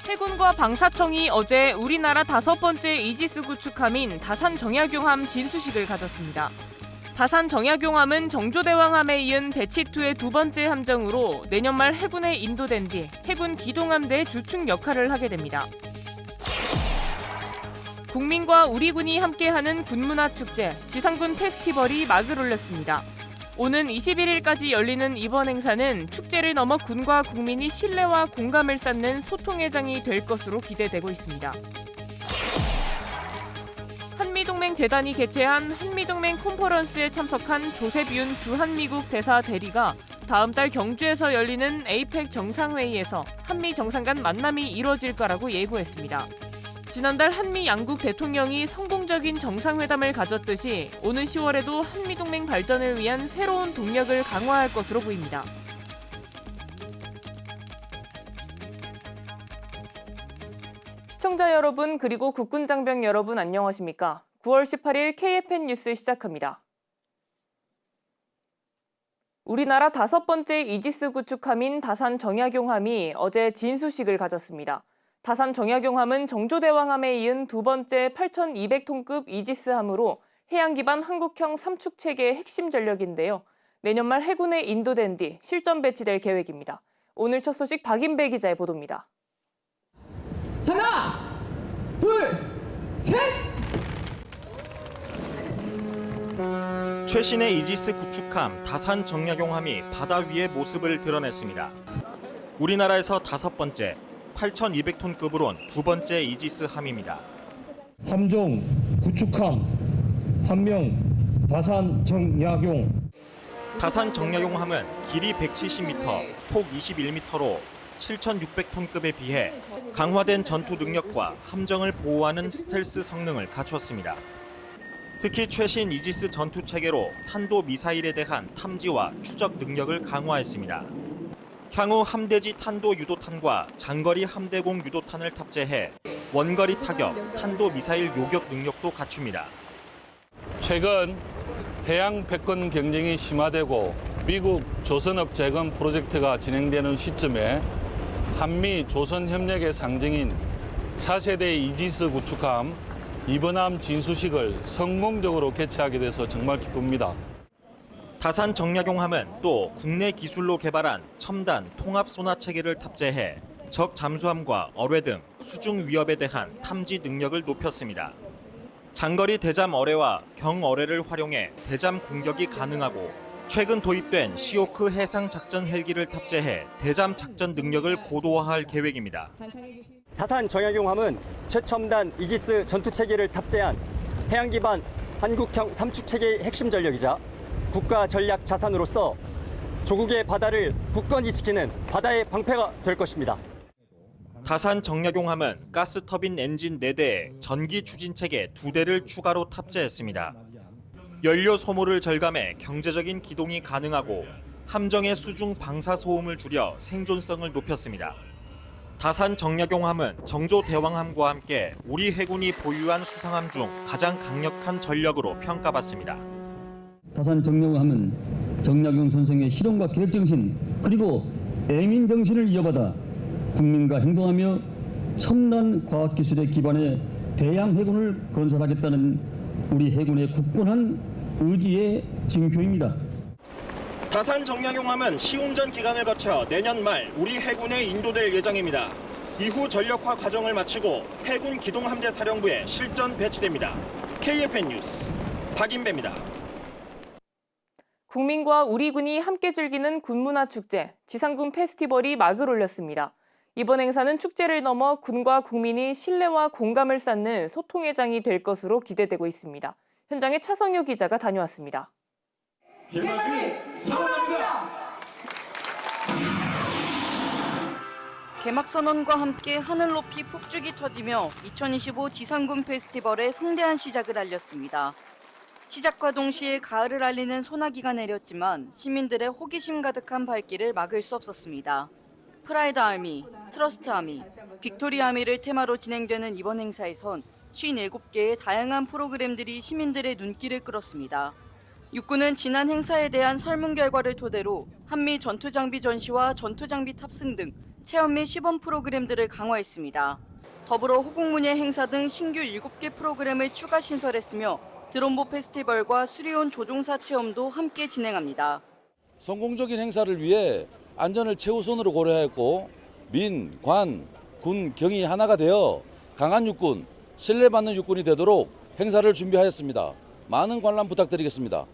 해군과 방사청이 어제 우리나라 5번째 이지스 구축함인 다산 정약용함 진수식을 가졌습니다. 다산 정약용함은 정조대왕함에 이은 대치2의 2번째 함정으로 내년 말 해군에 인도된 뒤 해군 기동함대 주축 역할을 하게 됩니다. 국민과 우리 군이 함께하는 군문화축제, 지상군 페스티벌이 막을 올렸습니다. 오는 21일까지 열리는 이번 행사는 축제를 넘어 군과 국민이 신뢰와 공감을 쌓는 소통의 장이 될 것으로 기대되고 있습니다. 한미동맹 재단이 개최한 한미동맹 컨퍼런스에 참석한 조셉 윤 주한미국 대사 대리가 다음 달 경주에서 열리는 에이펙 정상회의에서 한미 정상 간 만남이 이뤄질 거라고 예고했습니다. 지난달 한미 양국 대통령이 성공적인 정상회담을 가졌듯이 오는 10월에도 한미동맹 발전을 위한 새로운 동력을 강화할 것으로 보입니다. 시청자 여러분 그리고 국군장병 여러분 안녕하십니까? 9월 18일 KFN 뉴스 시작합니다. 우리나라 5번째 이지스 구축함인 다산 정약용함이 어제 진수식을 가졌습니다. 다산 정약용함은 정조대왕함에 이은 2번째 8,200톤급 이지스함으로 해양 기반 한국형 3축 체계의 핵심 전력인데요. 내년 말 해군에 인도된 뒤 실전 배치될 계획입니다. 오늘 첫 소식 박인배 기자의 보도입니다. 하나, 둘, 셋! 최신의 이지스 구축함 다산 정약용함이 바다 위의 모습을 드러냈습니다. 우리나라에서 5번째 8,200톤급으론 2번째 이지스 함입니다. 함정 구축함 함명 다산 정약용. 다산 정약용함은 길이 170m, 폭 21m로 7,600톤급에 비해 강화된 전투 능력과 함정을 보호하는 스텔스 성능을 갖췄습니다. 특히 최신 이지스 전투 체계로 탄도 미사일에 대한 탐지와 추적 능력을 강화했습니다. 향후 함대지 탄도 유도탄과 장거리 함대공 유도탄을 탑재해 원거리 타격, 탄도 미사일 요격 능력도 갖춥니다. 최근 해양 패권 경쟁이 심화되고 미국 조선업 재건 프로젝트가 진행되는 시점에 한미 조선 협력의 상징인 4세대 이지스 구축함 이번함 진수식을 성공적으로 개최하게 돼서 정말 기쁩니다. 다산 정약용함은 또 국내 기술로 개발한 첨단 통합 소나 체계를 탑재해 적 잠수함과 어뢰 등 수중 위협에 대한 탐지 능력을 높였습니다. 장거리 대잠 어뢰와 경어뢰를 활용해 대잠 공격이 가능하고 최근 도입된 시오크 해상 작전 헬기를 탑재해 대잠 작전 능력을 고도화할 계획입니다. 다산 정약용함은 최첨단 이지스 전투 체계를 탑재한 해양 기반 한국형 3축 체계의 핵심 전력이자 국가 전략 자산으로서 조국의 바다를 굳건히 지키는 바다의 방패가 될 것입니다. 다산 정약용함은 가스터빈 엔진 4대에 전기 추진체계 2대를 추가로 탑재했습니다. 연료 소모를 절감해 경제적인 기동이 가능하고 함정의 수중 방사 소음을 줄여 생존성을 높였습니다. 다산 정약용함은 정조대왕함과 함께 우리 해군이 보유한 수상함 중 가장 강력한 전력으로 평가받습니다. 다산 정약용함은 정약용 선생의 실험과 계획 정신 그리고 애민 정신을 이어받아 국민과 행동하며 첨단 과학기술에 기반해 대양 해군을 건설하겠다는 우리 해군의 굳건한 의지의 징표입니다. 다산 정약용함은 시운전 기간을 거쳐 내년 말 우리 해군에 인도될 예정입니다. 이후 전력화 과정을 마치고 해군 기동함대 사령부에 실전 배치됩니다. KFN 뉴스 박인배입니다. 국민과 우리 군이 함께 즐기는 군문화축제, 지상군 페스티벌이 막을 올렸습니다. 이번 행사는 축제를 넘어 군과 국민이 신뢰와 공감을 쌓는 소통의 장이 될 것으로 기대되고 있습니다. 현장에 차성효 기자가 다녀왔습니다. 개막을 선언합니다. 개막 선언과 함께 하늘 높이 폭죽이 터지며 2025 지상군 페스티벌의 성대한 시작을 알렸습니다. 시작과 동시에 가을을 알리는 소나기가 내렸지만 시민들의 호기심 가득한 발길을 막을 수 없었습니다. 프라이드 아미, 트러스트 아미, 빅토리 아미를 테마로 진행되는 이번 행사에선 57개의 다양한 프로그램들이 시민들의 눈길을 끌었습니다. 육군은 지난 행사에 대한 설문 결과를 토대로 한미 전투장비 전시와 전투장비 탑승 등 체험 및 시범 프로그램들을 강화했습니다. 더불어 호국문예 행사 등 신규 7개 프로그램을 추가 신설했으며 드론보 페스티벌과 수리온 조종사 체험도 함께 진행합니다. 성공적인 행사를 위해 안전을 최우선으로 고려했고 민, 관, 군, 경이 하나가 되어 강한 육군, 신뢰받는 육군이 되도록 행사를 준비하였습니다. 많은 관람 부탁드리겠습니다.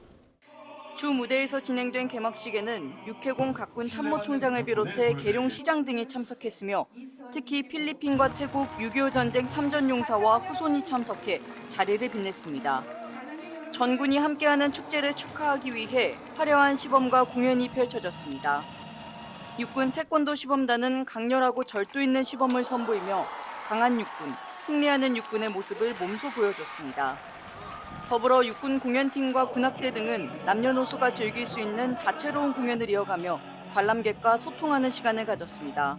주 무대에서 진행된 개막식에는 육해공 각군 참모총장을 비롯해 계룡시장 등이 참석했으며 특히 필리핀과 태국 6.25 전쟁 참전용사와 후손이 참석해 자리를 빛냈습니다. 전군이 함께하는 축제를 축하하기 위해 화려한 시범과 공연이 펼쳐졌습니다. 육군 태권도 시범단은 강렬하고 절도 있는 시범을 선보이며 강한 육군, 승리하는 육군의 모습을 몸소 보여줬습니다. 더불어 육군 공연팀과 군악대 등은 남녀노소가 즐길 수 있는 다채로운 공연을 이어가며 관람객과 소통하는 시간을 가졌습니다.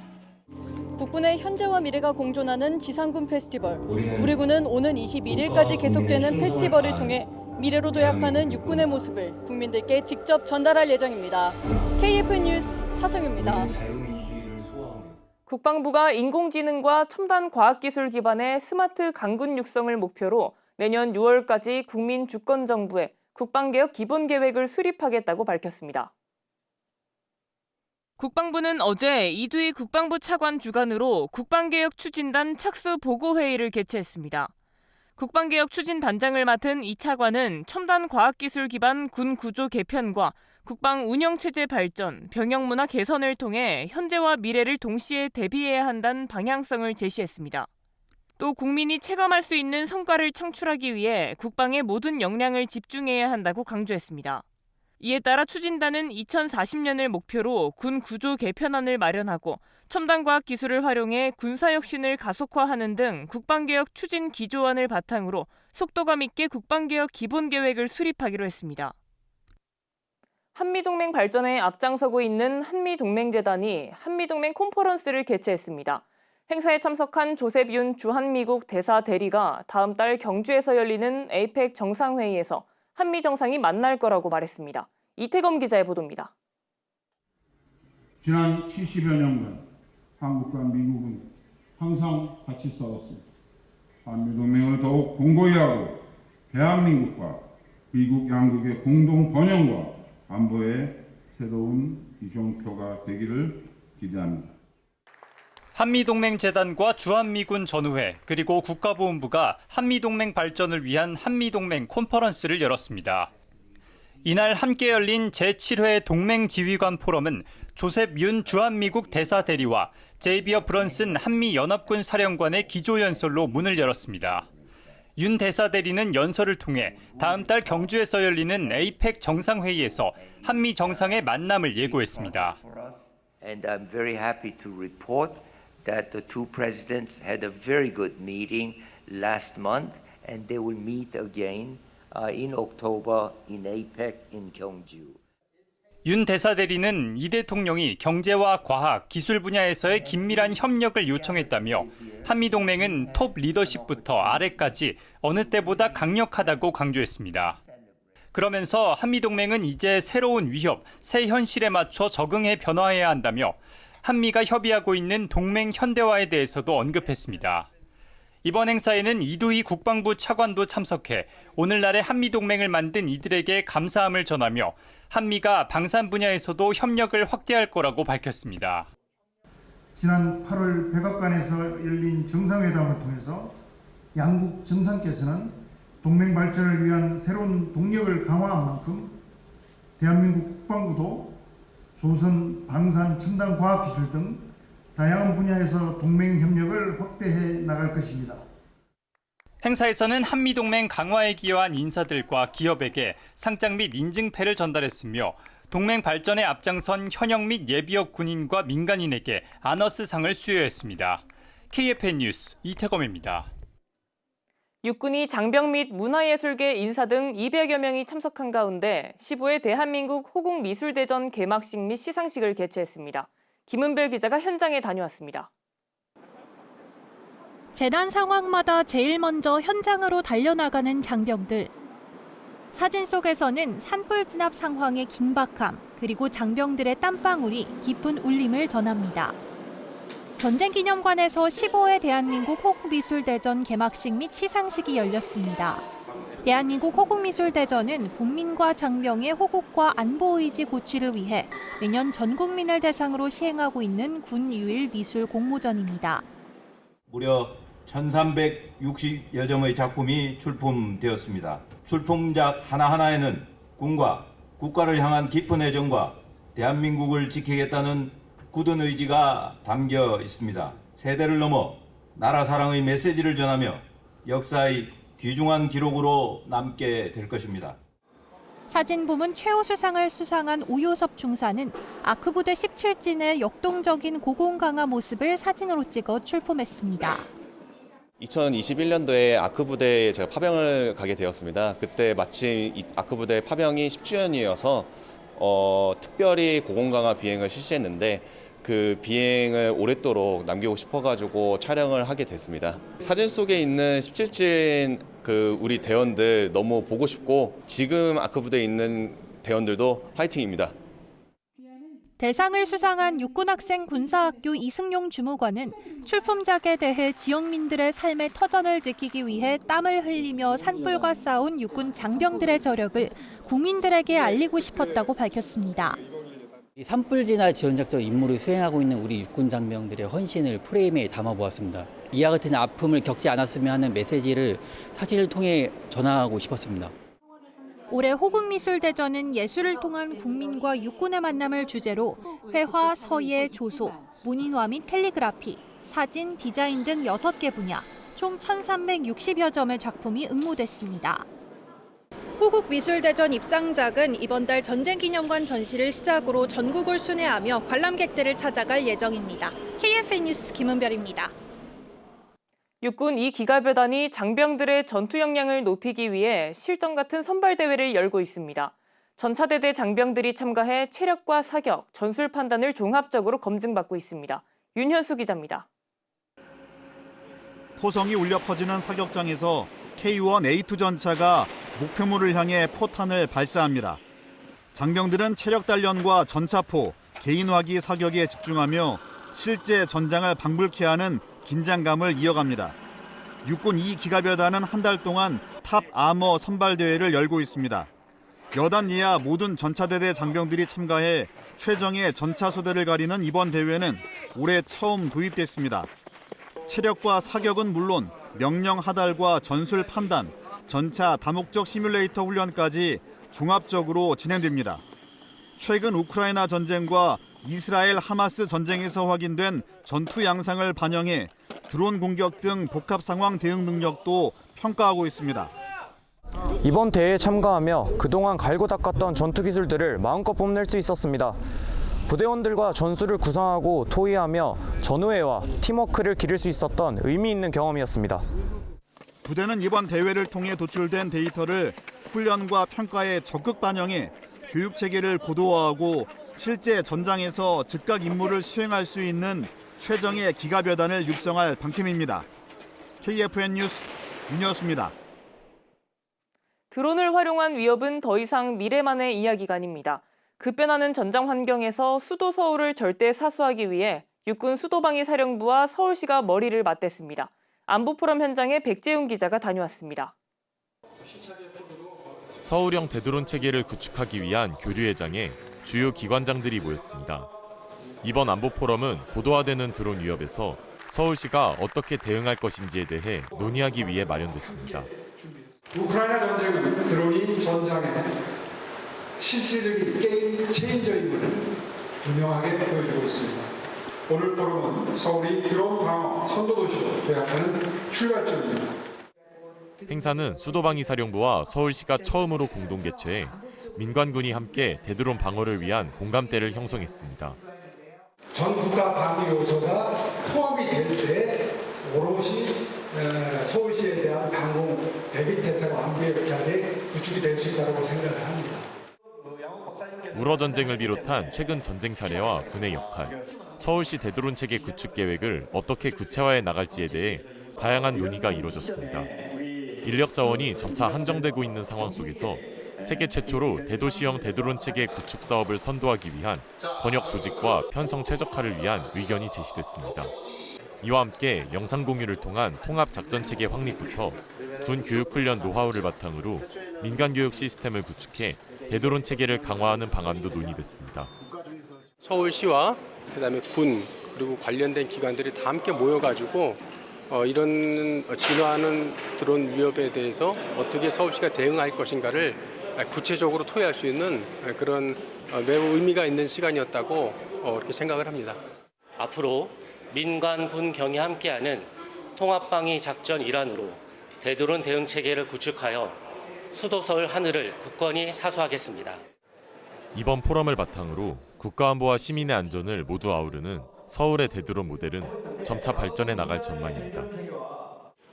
국군의 현재와 미래가 공존하는 지상군 페스티벌. 우리 군은 오는 21일까지 계속되는 페스티벌을 통해 미래로 도약하는 육군의 모습을 국민들께 직접 전달할 예정입니다. KF 뉴스 차성유입니다. 국방부가 인공지능과 첨단 과학기술 기반의 스마트 강군 육성을 목표로 내년 6월까지 국민 주권 정부에 국방개혁 기본계획을 수립하겠다고 밝혔습니다. 국방부는 어제 이두희 국방부 차관 주관으로 국방개혁 추진단 착수 보고회의를 개최했습니다. 국방개혁 추진단장을 맡은 이 차관은 첨단 과학기술 기반 군 구조 개편과 국방 운영체제 발전, 병영문화 개선을 통해 현재와 미래를 동시에 대비해야 한다는 방향성을 제시했습니다. 또 국민이 체감할 수 있는 성과를 창출하기 위해 국방의 모든 역량을 집중해야 한다고 강조했습니다. 이에 따라 추진단은 2040년을 목표로 군 구조 개편안을 마련하고 첨단 과학 기술을 활용해 군사혁신을 가속화하는 등 국방개혁 추진 기조안을 바탕으로 속도감 있게 국방개혁 기본계획을 수립하기로 했습니다. 한미동맹 발전에 앞장서고 있는 한미동맹재단이 한미동맹 콘퍼런스를 개최했습니다. 행사에 참석한 조셉 윤 주한미국 대사 대리가 다음 달 경주에서 열리는 에이펙 정상회의에서 한미 정상이 만날 거라고 말했습니다. 이태검 기자의 보도입니다. 지난 70여 년간 한국과 미국은 항상 같이 싸웠습니다. 한미동맹을 더욱 공고히 하고 대한민국과 미국 양국의 공동 번영과 안보의 새로운 이정표가 되기를 기대합니다. 한미동맹재단과 주한미군 전우회 그리고 국가보훈부가 한미동맹 발전을 위한 한미동맹 콘퍼런스를 열었습니다. 이날 함께 열린 제7회 동맹지휘관 포럼은 조셉 윤 주한미국 대사 대리와 제이비어 브런슨 한미연합군 사령관의 기조연설로 문을 열었습니다. 윤 대사 대리는 연설을 통해 다음 달 경주에서 열리는 에이펙 정상회의에서 한미 정상의 만남을 예고했습니다. And I'm very happy to report that the two presidents had a very good meeting last month, and they will meet again in October in APEC in Gyeongju. 윤 대사 대리는 이 대통령이 경제와 과학, 기술 분야에서의 긴밀한 협력을 요청했다며 한미동맹은 톱 리더십부터 아래까지 어느 때보다 강력하다고 강조했습니다. 그러면서 한미동맹은 이제 새로운 위협, 새 현실에 맞춰 적응해 변화해야 한다며 한미가 협의하고 있는 동맹 현대화에 대해서도 언급했습니다. 이번 행사에는 이두희 국방부 차관도 참석해 오늘날의 한미동맹을 만든 이들에게 감사함을 전하며 한미가 방산 분야에서도 협력을 확대할 거라고 밝혔습니다. 지난 8월 백악관에서 열린 정상회담을 통해서 양국 정상께서는 동맹 발전을 위한 새로운 동력을 강화한 만큼 대한민국 국방부도 조선, 방산, 첨단 과학기술 등 다양한 분야에서 동맹 협력을 확대해 나갈 것입니다. 행사에서는 한미동맹 강화에 기여한 인사들과 기업에게 상장 및 인증패를 전달했으며 동맹 발전에 앞장선 현역 및 예비역 군인과 민간인에게 아너스상을 수여했습니다. KFN 뉴스 이태검입니다. 육군이 장병 및 문화예술계 인사 등 200여 명이 참석한 가운데 15회 대한민국 호국미술대전 개막식 및 시상식을 개최했습니다. 김은별 기자가 현장에 다녀왔습니다. 재난 상황마다 제일 먼저 현장으로 달려나가는 장병들. 사진 속에서는 산불 진압 상황의 긴박함, 그리고 장병들의 땀방울이 깊은 울림을 전합니다. 전쟁기념관에서 15회 대한민국 호국미술대전 개막식 및 시상식이 열렸습니다. 대한민국 호국미술대전은 국민과 장병의 호국과 안보의지 고취를 위해 매년 전 국민을 대상으로 시행하고 있는 군 유일 미술 공모전입니다. 무려 1360여 점의 작품이 출품되었습니다. 출품작 하나하나에는 군과 국가를 향한 깊은 애정과 대한민국을 지키겠다는 굳은 의지가 담겨 있습니다. 세대를 넘어 나라 사랑의 메시지를 전하며 역사의 귀중한 기록으로 남게 될 것입니다. 사진 부문 최우수상을 수상한 오효섭 중사는 아크부대 17진의 역동적인 고공 강화 모습을 사진으로 찍어 출품했습니다. 2021년도에 아크부대에 제가 파병을 가게 되었습니다. 그때 마침 이 아크부대 파병이 10주년이어서 특별히 고공 강화 비행을 실시했는데 그 비행을 오랫도록 남기고 싶어가지고 촬영을 하게 됐습니다. 사진 속에 있는 17진 우리 대원들 너무 보고 싶고 지금 아크부대에 있는 대원들도 화이팅입니다. 대상을 수상한 육군학생 군사학교 이승용 주무관은 출품작에 대해 지역민들의 삶의 터전을 지키기 위해 땀을 흘리며 산불과 싸운 육군 장병들의 저력을 국민들에게 알리고 싶었다고 밝혔습니다. 산불 진화 지원작전 임무를 수행하고 있는 우리 육군 장병들의 헌신을 프레임에 담아보았습니다. 이와 같은 아픔을 겪지 않았으면 하는 메시지를 사진을 통해 전하고 싶었습니다. 올해 호국미술대전은 예술을 통한 국민과 육군의 만남을 주제로 회화, 서예, 조소, 문인화 및 캘리그라피, 사진, 디자인 등 6개 분야, 총 1360여 점의 작품이 응모됐습니다. 호국미술대전 입상작은 이번 달 전쟁기념관 전시를 시작으로 전국을 순회하며 관람객들을 찾아갈 예정입니다. KFN 뉴스 김은별입니다. 육군 2기갑여단이 장병들의 전투 역량을 높이기 위해 실전 같은 선발대회를 열고 있습니다. 전차대대 장병들이 참가해 체력과 사격, 전술 판단을 종합적으로 검증받고 있습니다. 윤현수 기자입니다. 포성이 울려 퍼지는 사격장에서 K1A2 전차가 목표물을 향해 포탄을 발사합니다. 장병들은 체력 단련과 전차포, 개인화기 사격에 집중하며 실제 전장을 방불케 하는 긴장감을 이어갑니다. 육군 2기갑여단은 한 달 동안 탑 아머 선발대회를 열고 있습니다. 여단 이하 모든 전차대대 장병들이 참가해 최정예 전차소대를 가리는 이번 대회는 올해 처음 도입됐습니다. 체력과 사격은 물론 명령 하달과 전술 판단, 전차 다목적 시뮬레이터 훈련까지 종합적으로 진행됩니다. 최근 우크라이나 전쟁과 이스라엘 하마스 전쟁에서 확인된 전투 양상을 반영해 드론 공격 등 복합 상황 대응 능력도 평가하고 있습니다. 이번 대회에 참가하며 그동안 갈고 닦았던 전투 기술들을 마음껏 뽐낼 수 있었습니다. 부대원들과 전술을 구상하고 토의하며 전우회와 팀워크를 기를 수 있었던 의미 있는 경험이었습니다. 부대는 이번 대회를 통해 도출된 데이터를 훈련과 평가에 적극 반영해 교육 체계를 고도화하고 실제 전장에서 즉각 임무를 수행할 수 있는 최정예 기갑여단을 육성할 방침입니다. KFN 뉴스 윤여수입니다. 드론을 활용한 위협은 더 이상 미래만의 이야기가 아닙니다. 급변하는 전장 환경에서 수도 서울을 절대 사수하기 위해 육군 수도방위 사령부와 서울시가 머리를 맞댔습니다. 안보 포럼 현장에 백재훈 기자가 다녀왔습니다. 서울형 대드론 체계를 구축하기 위한 교류회장에 주요 기관장들이 모였습니다. 이번 안보 포럼은 고도화되는 드론 위협에서 서울시가 어떻게 대응할 것인지에 대해 논의하기 위해 마련됐습니다. 우크라이나 전쟁은 드론이 전장에 실질적인 게임 체인저임을 분명하게 보여주고 있습니다. 오늘 포럼은 서울이 드론 방어 선도도시로 도약하는 출발점입니다. 행사는 수도방위사령부와 서울시가 처음으로 공동 개최해 민관군이 함께 대드론 방어를 위한 공감대를 형성했습니다. 전 국가 방위 요소가 포함이 될 때 오롯이 서울시에 대한 방공 대비태세와 안보의 역량이 구축이 될 수 있다고 생각을 합니다. 우러 전쟁을 비롯한 최근 전쟁 사례와 군의 역할, 서울시 대드론 체계 구축 계획을 어떻게 구체화해 나갈지에 대해 다양한 논의가 이뤄졌습니다. 인력 자원이 점차 한정되고 있는 상황 속에서 세계 최초로 대도시형 대드론 체계 구축 사업을 선도하기 위한 번역 조직과 편성 최적화를 위한 의견이 제시됐습니다. 이와 함께 영상 공유를 통한 통합 작전 체계 확립부터 군 교육 훈련 노하우를 바탕으로 민간 교육 시스템을 구축해 대드론 체계를 강화하는 방안도 논의됐습니다. 서울시와 그다음에 군 그리고 관련된 기관들이 다 함께 모여가지고 이런 진화하는 드론 위협에 대해서 어떻게 서울시가 대응할 것인가를 구체적으로 토의할 수 있는 그런 매우 의미가 있는 시간이었다고 이렇게 생각을 합니다. 앞으로 민관, 군, 경이 함께하는 통합방위 작전 일환으로 대드론 대응 체계를 구축하여 수도 서울 하늘을 굳건히 사수하겠습니다. 이번 포럼을 바탕으로 국가안보와 시민의 안전을 모두 아우르는 서울의 대드론 모델은 점차 발전해 나갈 전망입니다.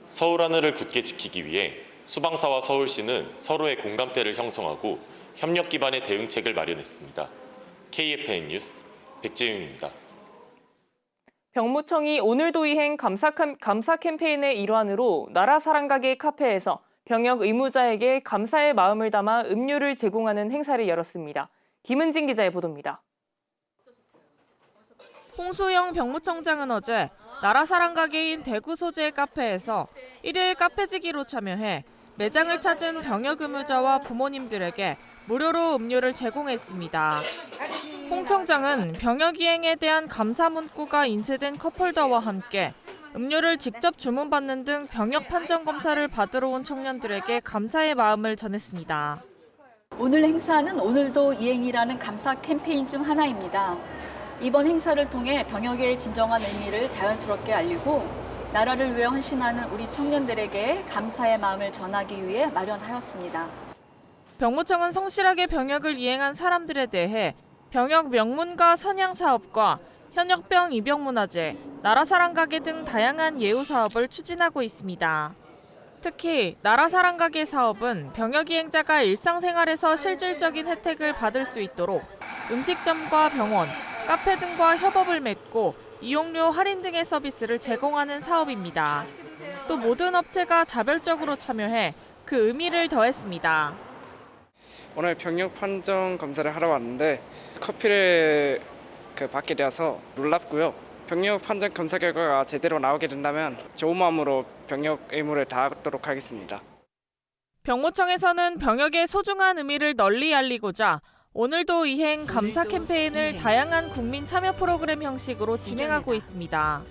서울 하늘을 굳게 지키기 위해 수방사와 서울시는 서로의 공감대를 형성하고 협력 기반의 대응책을 마련했습니다. KFN 뉴스 백재윤입니다. 병무청이 오늘도 이행 감사 캠페인의 일환으로 나라 사랑가게 카페에서 병역 의무자에게 감사의 마음을 담아 음료를 제공하는 행사를 열었습니다. 김은진 기자의 보도입니다. 홍소영 병무청장은 어제 나라 사랑가게인 대구 소재의 카페에서 1일 카페지기로 참여해 매장을 찾은 병역 의무자와 부모님들에게 무료로 음료를 제공했습니다. 홍 청장은 병역 이행에 대한 감사 문구가 인쇄된 컵홀더와 함께 음료를 직접 주문받는 등 병역 판정 검사를 받으러 온 청년들에게 감사의 마음을 전했습니다. 오늘 행사는 오늘도 이행이라는 감사 캠페인 중 하나입니다. 이번 행사를 통해 병역의 진정한 의미를 자연스럽게 알리고 나라를 위해 헌신하는 우리 청년들에게 감사의 마음을 전하기 위해 마련하였습니다. 병무청은 성실하게 병역을 이행한 사람들에 대해 병역 명문가 선양 사업과 현역병 입영 문화재, 나라 사랑 가게 등 다양한 예우 사업을 추진하고 있습니다. 특히 나라 사랑 가게 사업은 병역 이행자가 일상생활에서 실질적인 혜택을 받을 수 있도록 음식점과 병원, 카페 등과 협업을 맺고 이용료 할인 등의 서비스를 제공하는 사업입니다. 또 모든 업체가 자별적으로 참여해 그 의미를 더했습니다. 오늘 병역 판정 검사를 하러 왔는데 커피를 받게 되어서 놀랍고요. 병역 판정 검사 결과가 제대로 나오게 된다면 좋은 마음으로 병역 의무를 다하도록 하겠습니다. 병무청에서는 병역의 소중한 의미를 널리 알리고자 오늘도 이행 감사 캠페인을 다양한 국민 참여 프로그램 형식으로 진행하고 있습니다.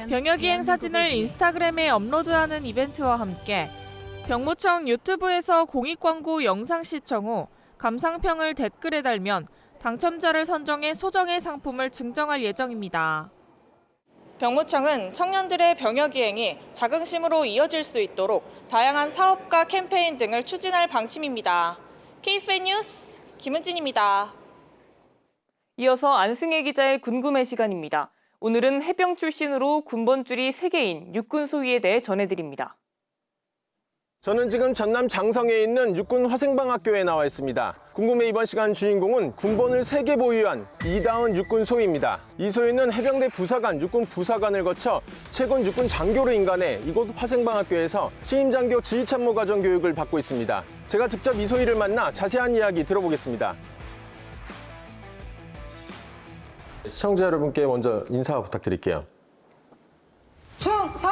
병역 이행 사진을 인스타그램에 업로드하는 이벤트와 함께 병무청 유튜브에서 공익광고 영상 시청 후 감상평을 댓글에 달면 당첨자를 선정해 소정의 상품을 증정할 예정입니다. 병무청은 청년들의 병역 이행이 자긍심으로 이어질 수 있도록 다양한 사업과 캠페인 등을 추진할 방침입니다. KFN 뉴스 김은진입니다. 이어서 안승혜 기자의 궁금해 시간입니다. 오늘은 해병 출신으로 군번줄이 3개인 육군 소위에 대해 전해드립니다. 저는 지금 전남 장성에 있는 육군 화생방학교에 나와 있습니다. 궁금해 이번 시간 주인공은 군번을 3개 보유한 이다은 육군 소위입니다. 이 소위는 해병대 부사관, 육군 부사관을 거쳐 최근 육군 장교로 인간해 이곳 화생방학교에서 신임장교 지휘참모과정 교육을 받고 있습니다. 제가 직접 이 소위를 만나 자세한 이야기 들어보겠습니다. 시청자 여러분께 먼저 인사 부탁드릴게요. 충성!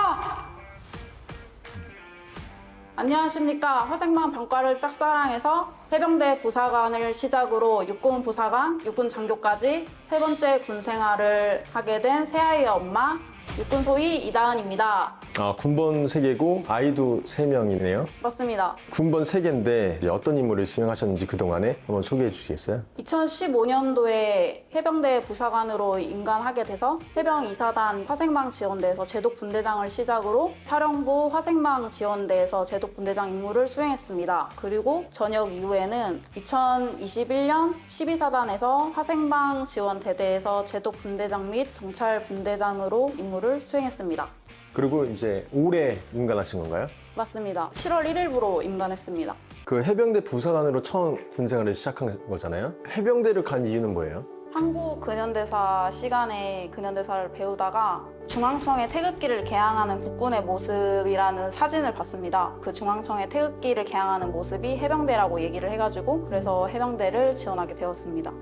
안녕하십니까. 화생방 병과를 짝사랑해서 해병대 부사관을 시작으로 육군 부사관, 육군 장교까지 3번째 군 생활을 하게 된 새아이의 엄마, 육군 소위 이다은입니다. 군번 3개고 아이도 3명이네요. 맞습니다. 군번 3개인데 어떤 임무를 수행하셨는지 그동안에 한번 소개해 주시겠어요? 2015년도에 해병대 부사관으로 임관하게 돼서 해병 2사단 화생방 지원대에서 제독 분대장을 시작으로 사령부 화생방 지원대에서 제독 분대장 임무를 수행했습니다. 그리고 전역 이후에는 2021년 12사단에서 화생방 지원대대에서 제독 분대장 및 정찰 분대장으로 임무를 수행했습니다. 그리고 이제 올해 임관하신 건가요? 맞습니다. 7월 1일부로 임관했습니다. 그 해병대 부사관으로 처음 군 생활을 시작한 거잖아요. 해병대를 간 이유는 뭐예요? 한국 근현대사 시간에 근현대사를 배우다가 중앙청에 태극기를 개항하는 국군의 모습이라는 사진을 봤습니다. 그 중앙청에 태극기를 개항하는 모습이 해병대라고 얘기를 해가지고 그래서 해병대를 지원하게 되었습니다.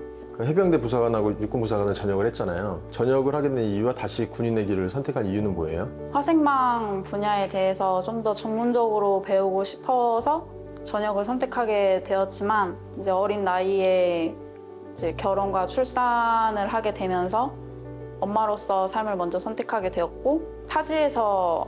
해병대 부사관하고 육군 부사관을 전역을 했잖아요. 전역을 하게 된 이유와 다시 군인의 길을 선택한 이유는 뭐예요? 화생방 분야에 대해서 좀 더 전문적으로 배우고 싶어서 전역을 선택하게 되었지만 이제 어린 나이에 이제 결혼과 출산을 하게 되면서 엄마로서 삶을 먼저 선택하게 되었고 타지에서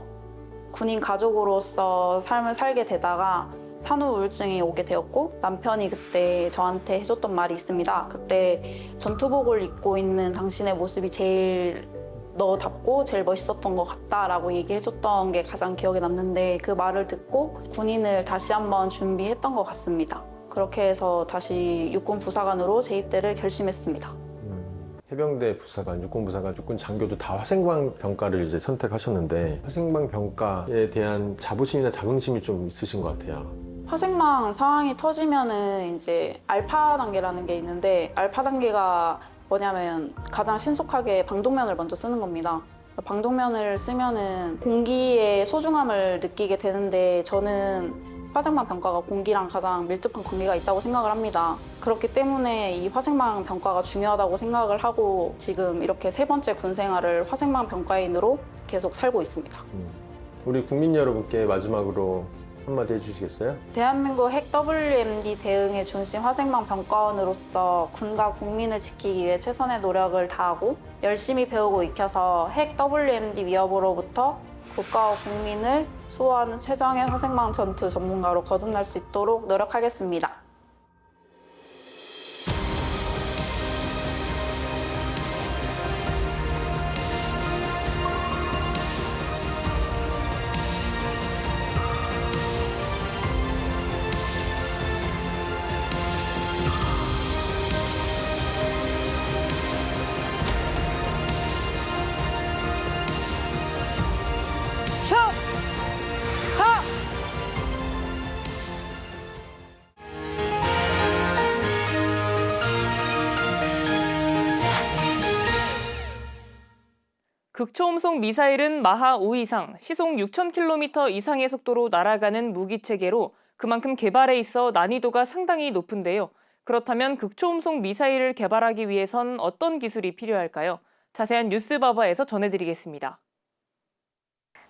군인 가족으로서 삶을 살게 되다가 산후 우울증이 오게 되었고 남편이 그때 저한테 해줬던 말이 있습니다. 그때 전투복을 입고 있는 당신의 모습이 제일 너답고 제일 멋있었던 것 같다라고 얘기해줬던 게 가장 기억에 남는데 그 말을 듣고 군인을 다시 한번 준비했던 것 같습니다. 그렇게 해서 다시 육군 부사관으로 재입대를 결심했습니다. 해병대 부사관, 육군 부사관, 육군 장교도 다 화생방 병과를 이제 선택하셨는데 화생방 병과에 대한 자부심이나 자긍심이 좀 있으신 것 같아요. 화생방 상황이 터지면은 이제 알파 단계라는 게 있는데 알파 단계가 뭐냐면 가장 신속하게 방독면을 먼저 쓰는 겁니다. 방독면을 쓰면은 공기의 소중함을 느끼게 되는데 저는 화생방 병과가 공기랑 가장 밀접한 관계가 있다고 생각을 합니다. 그렇기 때문에 이 화생방 병과가 중요하다고 생각을 하고 지금 이렇게 3번째 군 생활을 화생방 병과인으로 계속 살고 있습니다. 우리 국민 여러분께 마지막으로 한마디 해주시겠어요? 대한민국 핵 WMD 대응에 중심 화생방 병과원으로서 군과 국민을 지키기 위해 최선의 노력을 다하고 열심히 배우고 익혀서 핵 WMD 위협으로부터 국가와 국민을 수호하는 최정의 화생방 전투 전문가로 거듭날 수 있도록 노력하겠습니다. 극초음속 미사일은 마하 5 이상, 시속 6,000km 이상의 속도로 날아가는 무기체계로 그만큼 개발에 있어 난이도가 상당히 높은데요. 그렇다면 극초음속 미사일을 개발하기 위해선 어떤 기술이 필요할까요? 자세한 뉴스바바에서 전해드리겠습니다.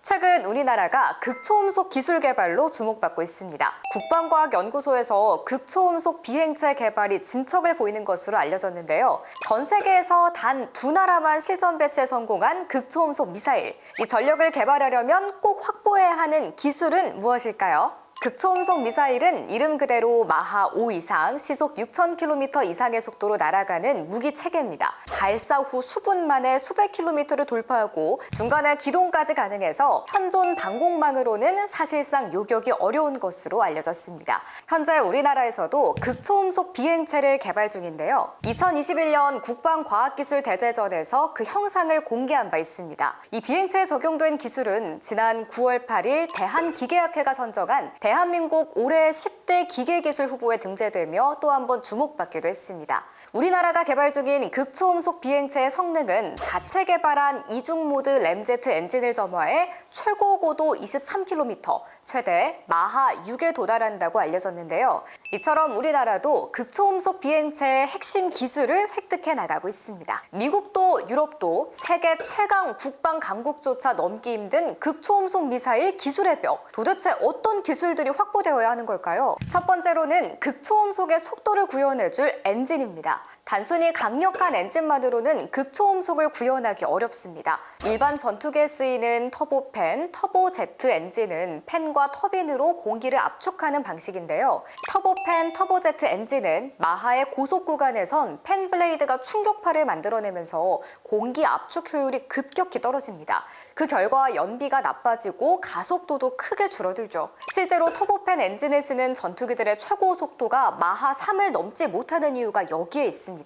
최근 우리나라가 극초음속 기술 개발로 주목받고 있습니다. 국방과학연구소에서 극초음속 비행체 개발이 진척을 보이는 것으로 알려졌는데요. 전 세계에서 단 2나라만 실전 배치에 성공한 극초음속 미사일. 이 전력을 개발하려면 꼭 확보해야 하는 기술은 무엇일까요? 극초음속 미사일은 이름 그대로 마하 5 이상, 시속 6,000km 이상의 속도로 날아가는 무기 체계입니다. 발사 후 수분 만에 수백 킬로미터를 돌파하고 중간에 기동까지 가능해서 현존 방공망으로는 사실상 요격이 어려운 것으로 알려졌습니다. 현재 우리나라에서도 극초음속 비행체를 개발 중인데요. 2021년 국방과학기술대제전에서 그 형상을 공개한 바 있습니다. 이 비행체에 적용된 기술은 지난 9월 8일 대한기계학회가 선정한 대한민국 올해 10대 기계기술 후보에 등재되며 또 한 번 주목받기도 했습니다. 우리나라가 개발 중인 극초음속 비행체의 성능은 자체 개발한 이중모드 램제트 엔진을 점화해 최고 고도 23km, 최대 마하 6에 도달한다고 알려졌는데요. 이처럼 우리나라도 극초음속 비행체의 핵심 기술을 획득해 나가고 있습니다. 미국도 유럽도 세계 최강 국방 강국조차 넘기 힘든 극초음속 미사일 기술의 벽. 도대체 어떤 기술들이 확보되어야 하는 걸까요? 첫 번째로는 극초음속의 속도를 구현해줄 엔진입니다. 단순히 강력한 엔진만으로는 극초음속을 구현하기 어렵습니다. 일반 전투기에 쓰이는 터보팬, 터보제트 엔진은 팬과 터빈으로 공기를 압축하는 방식인데요. 터보팬, 터보제트 엔진은 마하의 고속 구간에선 팬 블레이드가 충격파를 만들어내면서 공기 압축 효율이 급격히 떨어집니다. 그 결과 연비가 나빠지고 가속도도 크게 줄어들죠. 실제로 터보팬 엔진을 쓰는 전투기들의 최고 속도가 마하 3을 넘지 못하는 이유가 여기에 있습니다.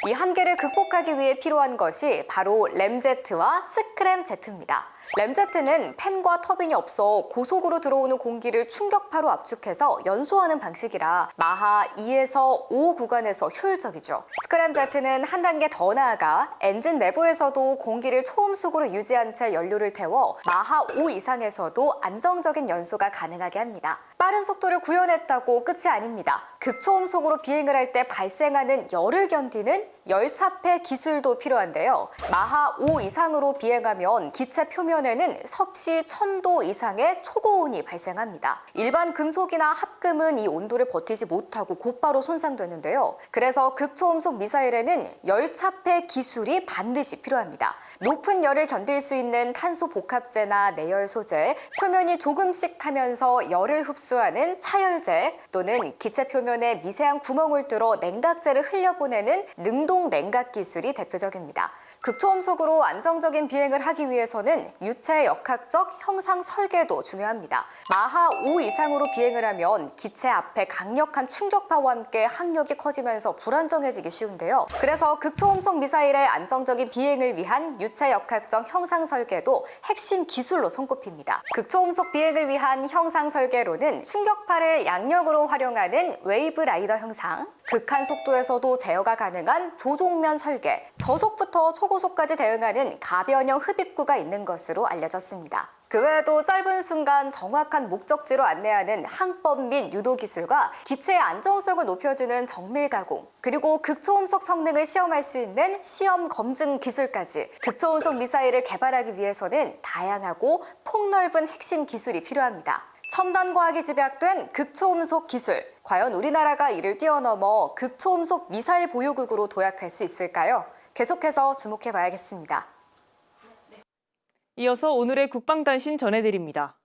이 한계를 극복하기 위해 필요한 것이 바로 램제트와 스크램제트입니다. 램제트는 팬과 터빈이 없어 고속으로 들어오는 공기를 충격파로 압축해서 연소하는 방식이라 마하 2에서 5 구간에서 효율적이죠. 스크램제트는 한 단계 더 나아가 엔진 내부에서도 공기를 초음속으로 유지한 채 연료를 태워 마하 5 이상에서도 안정적인 연소가 가능하게 합니다. 빠른 속도를 구현했다고 끝이 아닙니다. 극초음속으로 비행을 할 때 발생하는 열을 견디는 열차폐 기술도 필요한데요. 마하 5 이상으로 비행하면 기체 표면에는 섭씨 1000도 이상의 초고온이 발생합니다. 일반 금속이나 합금은 이 온도를 버티지 못하고 곧바로 손상되는데요. 그래서 극초음속 미사일에는 열차폐 기술이 반드시 필요합니다. 높은 열을 견딜 수 있는 탄소 복합재나 내열 소재, 표면이 조금씩 타면서 열을 흡수하는 차열재, 또는 기체 표면에 미세한 구멍을 뚫어 냉각재를 흘려보내는 능동 냉각 기술이 대표적입니다. 극초음속으로 안정적인 비행을 하기 위해서는 유체의 역학적 형상 설계도 중요합니다. 마하 5 이상으로 비행을 하면 기체 앞에 강력한 충격파와 함께 항력이 커지면서 불안정해지기 쉬운데요. 그래서 극초음속 미사일의 안정적인 비행을 위한 유체 역학적 형상 설계도 핵심 기술로 손꼽힙니다. 극초음속 비행을 위한 형상 설계로는 충격파를 양력으로 활용하는 웨이브 라이더 형상, 극한 속도에서도 제어가 가능한 조종면 설계, 저속부터 초고속까지 대응하는 가변형 흡입구가 있는 것으로 알려졌습니다. 그 외에도 짧은 순간 정확한 목적지로 안내하는 항법 및 유도 기술과 기체의 안정성을 높여주는 정밀 가공, 그리고 극초음속 성능을 시험할 수 있는 시험 검증 기술까지 극초음속 미사일을 개발하기 위해서는 다양하고 폭넓은 핵심 기술이 필요합니다. 첨단 과학이 집약된 극초음속 기술, 과연 우리나라가 이를 뛰어넘어 극초음속 미사일 보유국으로 도약할 수 있을까요? 계속해서 주목해봐야겠습니다. 이어서 오늘의 국방단신 전해드립니다.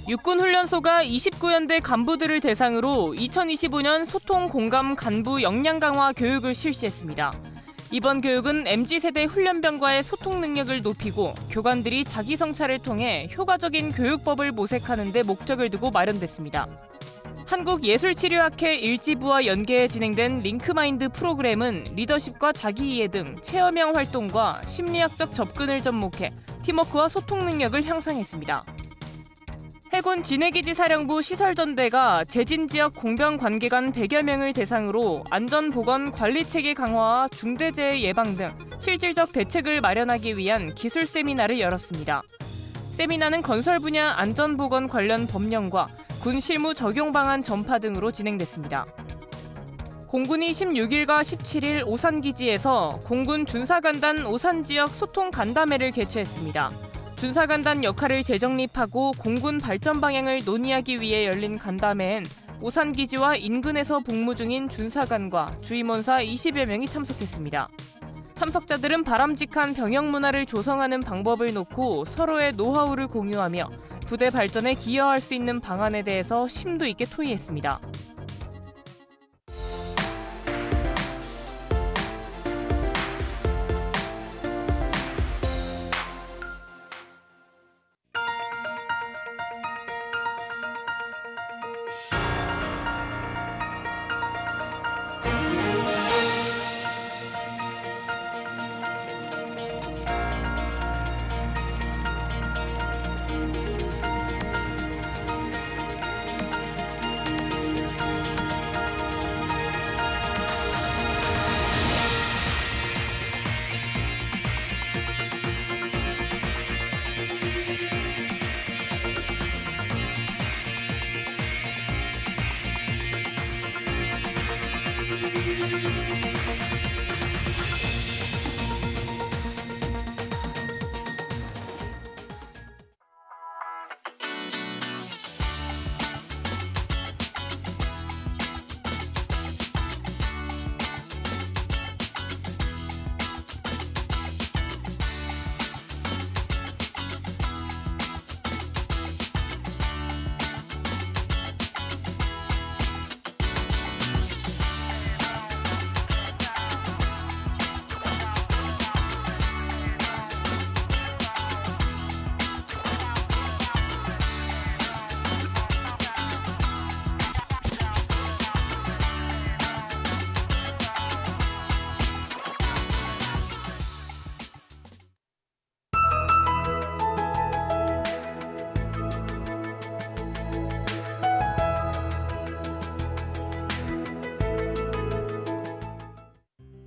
육군훈련소가 29연대 간부들을 대상으로 2025년 소통 공감 간부 역량 강화 교육을 실시했습니다. 이번 교육은 MZ세대 훈련병과의 소통 능력을 높이고 교관들이 자기 성찰을 통해 효과적인 교육법을 모색하는 데 목적을 두고 마련됐습니다. 한국예술치료학회 일지부와 연계해 진행된 링크마인드 프로그램은 리더십과 자기이해 등 체험형 활동과 심리학적 접근을 접목해 팀워크와 소통 능력을 향상했습니다. 해군 진해기지 사령부 시설전대가 재진지역 공병관계관 100여 명을 대상으로 안전보건 관리체계 강화와 중대재해 예방 등 실질적 대책을 마련하기 위한 기술 세미나를 열었습니다. 세미나는 건설 분야 안전보건 관련 법령과 군 실무 적용 방안 전파 등으로 진행됐습니다. 공군이 16일과 17일 오산기지에서 공군 준사간단 오산지역 소통 간담회를 개최했습니다. 준사간단 역할을 재정립하고 공군 발전 방향을 논의하기 위해 열린 간담회엔 오산기지와 인근에서 복무 중인 준사관과 주임원사 20여 명이 참석했습니다. 참석자들은 바람직한 병영 문화를 조성하는 방법을 놓고 서로의 노하우를 공유하며 부대 발전에 기여할 수 있는 방안에 대해서 심도 있게 토의했습니다.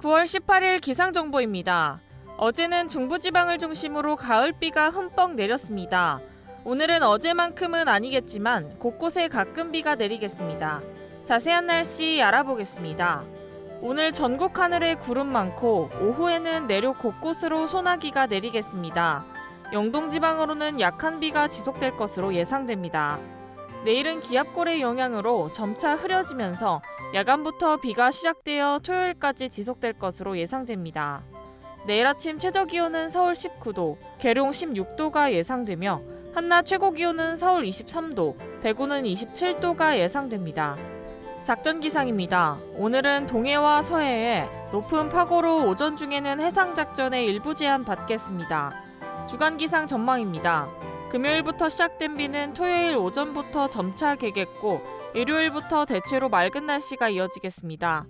9월 18일 기상정보입니다. 어제는 중부지방을 중심으로 가을비가 흠뻑 내렸습니다. 오늘은 어제만큼은 아니겠지만 곳곳에 가끔 비가 내리겠습니다. 자세한 날씨 알아보겠습니다. 오늘 전국 하늘에 구름 많고 오후에는 내륙 곳곳으로 소나기가 내리겠습니다. 영동지방으로는 약한 비가 지속될 것으로 예상됩니다. 내일은 기압골의 영향으로 점차 흐려지면서 야간부터 비가 시작되어 토요일까지 지속될 것으로 예상됩니다. 내일 아침 최저기온은 서울 19도, 계룡 16도가 예상되며 한낮 최고기온은 서울 23도, 대구는 27도가 예상됩니다. 작전 기상입니다. 오늘은 동해와 서해에 높은 파고로 오전 중에는 해상작전에 일부 제한 받겠습니다. 주간 기상 전망입니다. 금요일부터 시작된 비는 토요일 오전부터 점차 개겠고 일요일부터 대체로 맑은 날씨가 이어지겠습니다.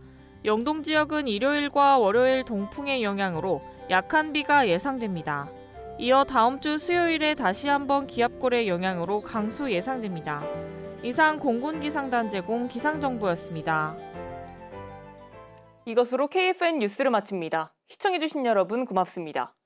영동 지역은 일요일과 월요일 동풍의 영향으로 약한 비가 예상됩니다. 이어 다음 주 수요일에 다시 한번 기압골의 영향으로 강수 예상됩니다. 이상 공군기상단 제공 기상정보였습니다. 이것으로 KFN 뉴스를 마칩니다. 시청해주신 여러분 고맙습니다.